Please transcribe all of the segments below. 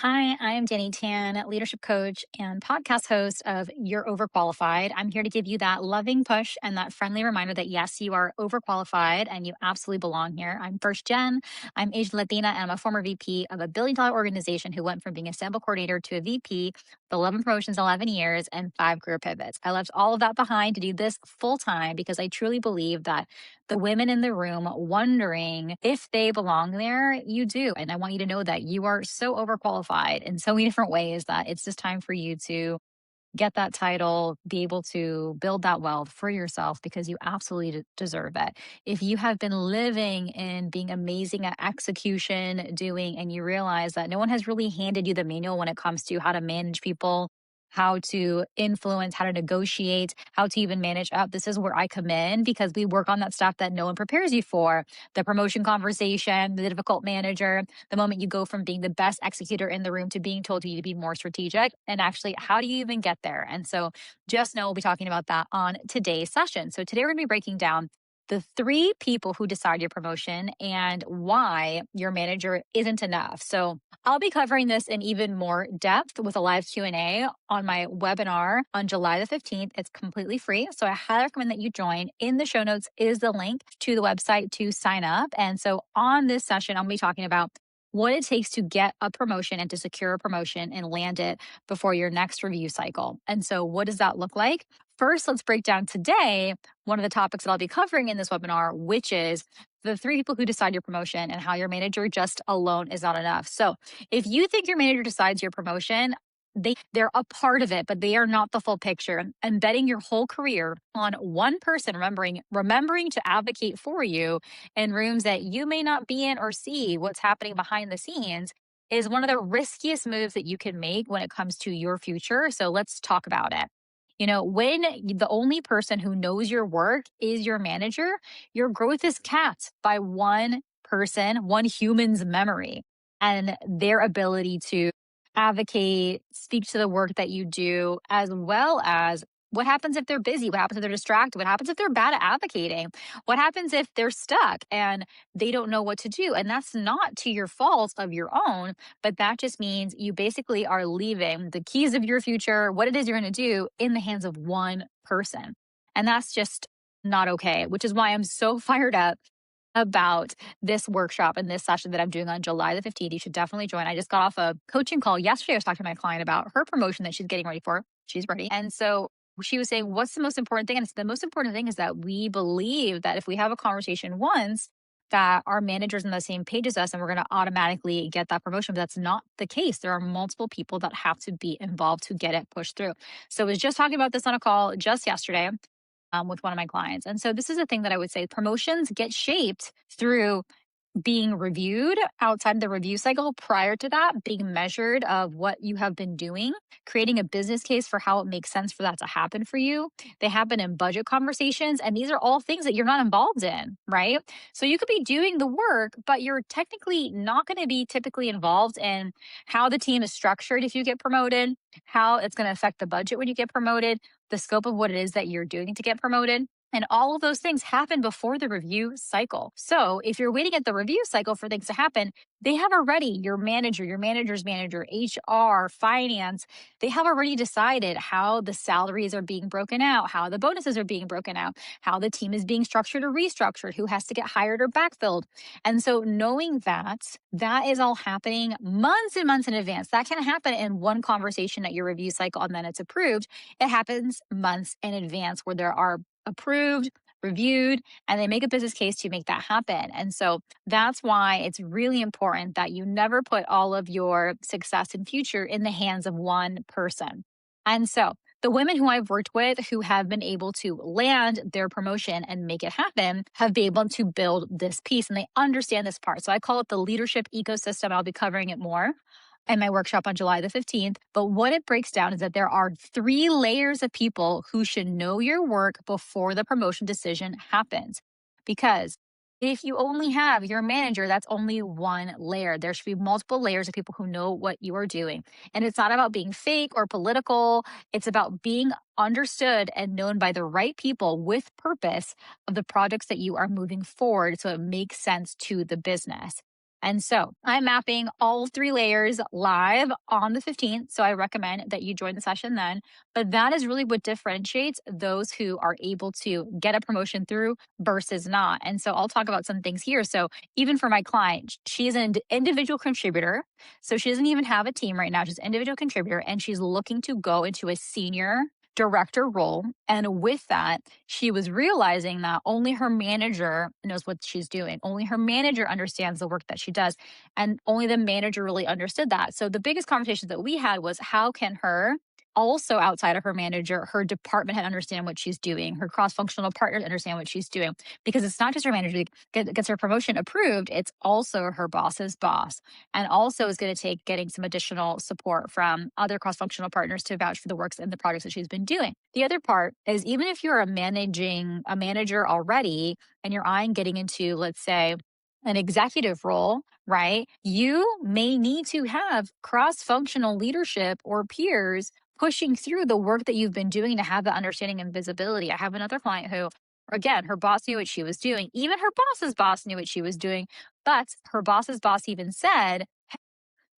Hi, I am Jenny Tan, leadership coach and podcast host of You're Overqualified. I'm here to give you that loving push and that friendly reminder that yes, you are overqualified and you absolutely belong here. I'm first gen, I'm Asian Latina, and I'm a former VP of a billion-dollar organization who went from being a sample coordinator to a VP with 11 promotions in 11 years and 5 career pivots. I left all of that behind to do this full time because I truly believe that the women in the room wondering if they belong there, you do. And I want you to know that you are so overqualified in so many different ways that it's just time for you to get that title, be able to build that wealth for yourself because you absolutely deserve it. If you have been living in being amazing at execution, doing, and you realize that no one has really handed you the manual when it comes to how to manage people, how to influence, how to negotiate, how to even manage up. This is where I come in because we work on that stuff that no one prepares you for. The promotion conversation, the difficult manager, the moment you go from being the best executor in the room to being told you to be more strategic. And actually, how do you even get there? And so just know we'll be talking about that on today's session. So today we're going to be breaking down the 3 people who decide your promotion and why your manager isn't enough. So I'll be covering this in even more depth with a live Q&A on my webinar on July the 15th. It's completely free. So I highly recommend that you join. In the show notes is the link to the website to sign up. And so on this session, I'll be talking about what it takes to get a promotion and to secure a promotion and land it before your next review cycle. And so what does that look like? First, let's break down today one of the topics that I'll be covering in this webinar, which is the 3 people who decide your promotion and how your manager just alone is not enough. So if you think your manager decides your promotion, they're a part of it, but they are not the full picture. And betting your whole career on one person, remembering to advocate for you in rooms that you may not be in or see what's happening behind the scenes is one of the riskiest moves that you can make when it comes to your future. So let's talk about it. You know, when the only person who knows your work is your manager, your growth is capped by one person, one human's memory and their ability to advocate, speak to the work that you do, as well as what happens if they're busy? What happens if they're distracted? What happens if they're bad at advocating? What happens if they're stuck and they don't know what to do? And that's not to your fault of your own, but that just means you basically are leaving the keys of your future, what it is you're going to do, in the hands of one person. And that's just not okay, which is why I'm so fired up about this workshop and this session that I'm doing on July the 15th. You should definitely join. I just got off a coaching call yesterday. I was talking to my client about her promotion that she's getting ready for. She's ready. And so she was saying, what's the most important thing? And the most important thing is that we believe that if we have a conversation once, that our manager's on the same page as us and we're going to automatically get that promotion. But that's not the case. There are multiple people that have to be involved to get it pushed through. So I was just talking about this on a call just yesterday with one of my clients. And so this is a thing that I would say promotions get shaped through being reviewed outside of the review cycle. Prior to that, being measured of what you have been doing, creating a business case for how it makes sense for that to happen for you. They happen in budget conversations, and these are all things that you're not involved in, right? So you could be doing the work, but you're technically not going to be typically involved in how the team is structured if you get promoted, how it's going to affect the budget when you get promoted, the scope of what it is that you're doing to get promoted. And all of those things happen before the review cycle. So if you're waiting at the review cycle for things to happen, they have already, your manager, your manager's manager, HR, finance, they have already decided how the salaries are being broken out, how the bonuses are being broken out, how the team is being structured or restructured, who has to get hired or backfilled. And so knowing that, that is all happening months and months in advance. That can happen in one conversation at your review cycle and then it's approved. It happens months in advance where there are approved, reviewed, and they make a business case to make that happen. And so that's why it's really important that you never put all of your success and future in the hands of one person. And so the women who I've worked with who have been able to land their promotion and make it happen have been able to build this piece and they understand this part. So I call it the leadership ecosystem. I'll be covering it more in my workshop on July the 15th. But what it breaks down is that there are 3 layers of people who should know your work before the promotion decision happens. Because if you only have your manager, that's only one layer. There should be multiple layers of people who know what you are doing. And it's not about being fake or political. It's about being understood and known by the right people with purpose of the projects that you are moving forward so it makes sense to the business. And so I'm mapping all three layers live on the 15th. So I recommend that you join the session then. But that is really what differentiates those who are able to get a promotion through versus not. And so I'll talk about some things here. So even for my client, she's an individual contributor. So she doesn't even have a team right now. She's an individual contributor and she's looking to go into a senior director role. And with that, she was realizing that only her manager knows what she's doing. Only her manager understands the work that she does. And only the manager really understood that. So the biggest conversation that we had was how can her also outside of her manager, her department head understand what she's doing, her cross-functional partners understand what she's doing, because it's not just her manager that gets her promotion approved, it's also her boss's boss, and also is going to take getting some additional support from other cross-functional partners to vouch for the works and the projects that she's been doing. The other part is even if you're a manager already and you're eyeing getting into, let's say, an executive role, right? You may need to have cross functional leadership or peers pushing through the work that you've been doing to have the understanding and visibility. I have another client who, again, her boss knew what she was doing. Even her boss's boss knew what she was doing. But her boss's boss even said,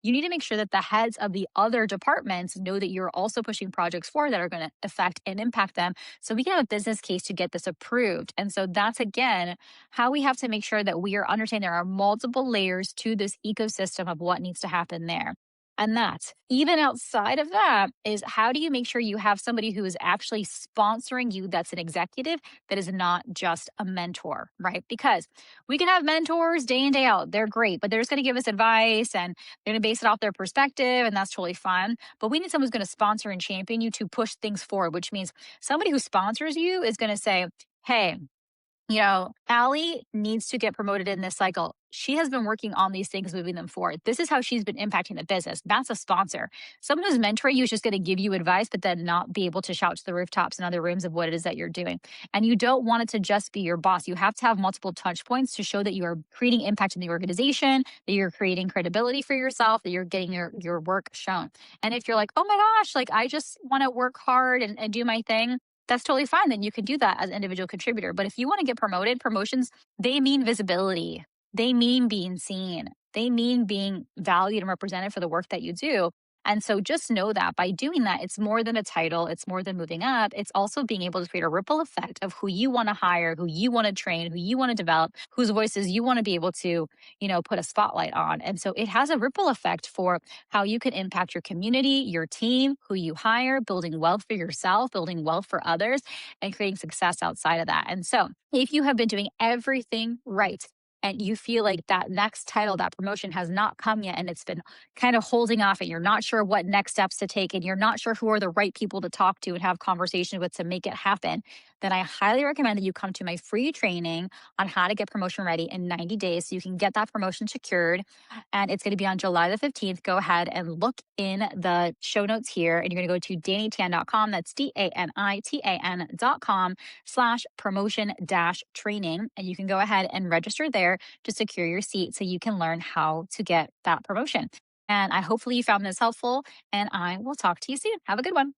you need to make sure that the heads of the other departments know that you're also pushing projects forward that are going to affect and impact them. So we can have a business case to get this approved. And so that's again how we have to make sure that we are understanding there are multiple layers to this ecosystem of what needs to happen there. And that, even outside of that, is how do you make sure you have somebody who is actually sponsoring you that's an executive that is not just a mentor, right? Because we can have mentors day in, day out. They're great, but they're just going to give us advice and they're going to base it off their perspective, and that's totally fun. But we need someone who's going to sponsor and champion you to push things forward, which means somebody who sponsors you is going to say, hey, Allie needs to get promoted in this cycle. She has been working on these things, moving them forward. This is how she's been impacting the business. That's a sponsor. Someone who's mentoring you is just going to give you advice, but then not be able to shout to the rooftops in other rooms of what it is that you're doing. And you don't want it to just be your boss. You have to have multiple touch points to show that you are creating impact in the organization, that you're creating credibility for yourself, that you're getting your work shown. And if you're like, oh my gosh, like I just want to work hard and do my thing, that's totally fine. Then you can do that as an individual contributor. But if you want to get promoted, promotions, they mean visibility. They mean being seen. They mean being valued and represented for the work that you do. And so just know that by doing that, it's more than a title. It's more than moving up. It's also being able to create a ripple effect of who you want to hire, who you want to train, who you want to develop, whose voices you want to be able to, put a spotlight on. And so it has a ripple effect for how you can impact your community, your team, who you hire, building wealth for yourself, building wealth for others, and creating success outside of that. And so if you have been doing everything right, and you feel like that next title, that promotion has not come yet, and it's been kind of holding off, and you're not sure what next steps to take, and you're not sure who are the right people to talk to and have conversations with to make it happen, then I highly recommend that you come to my free training on how to get promotion ready in 90 days so you can get that promotion secured. And it's going to be on July the 15th. Go ahead and look in the show notes here, and you're going to go to danitan.com. That's DANITAN.com/promotion dash training. And you can go ahead and register there to secure your seat so you can learn how to get that promotion. And I hopefully you found this helpful, and I will talk to you soon. Have a good one.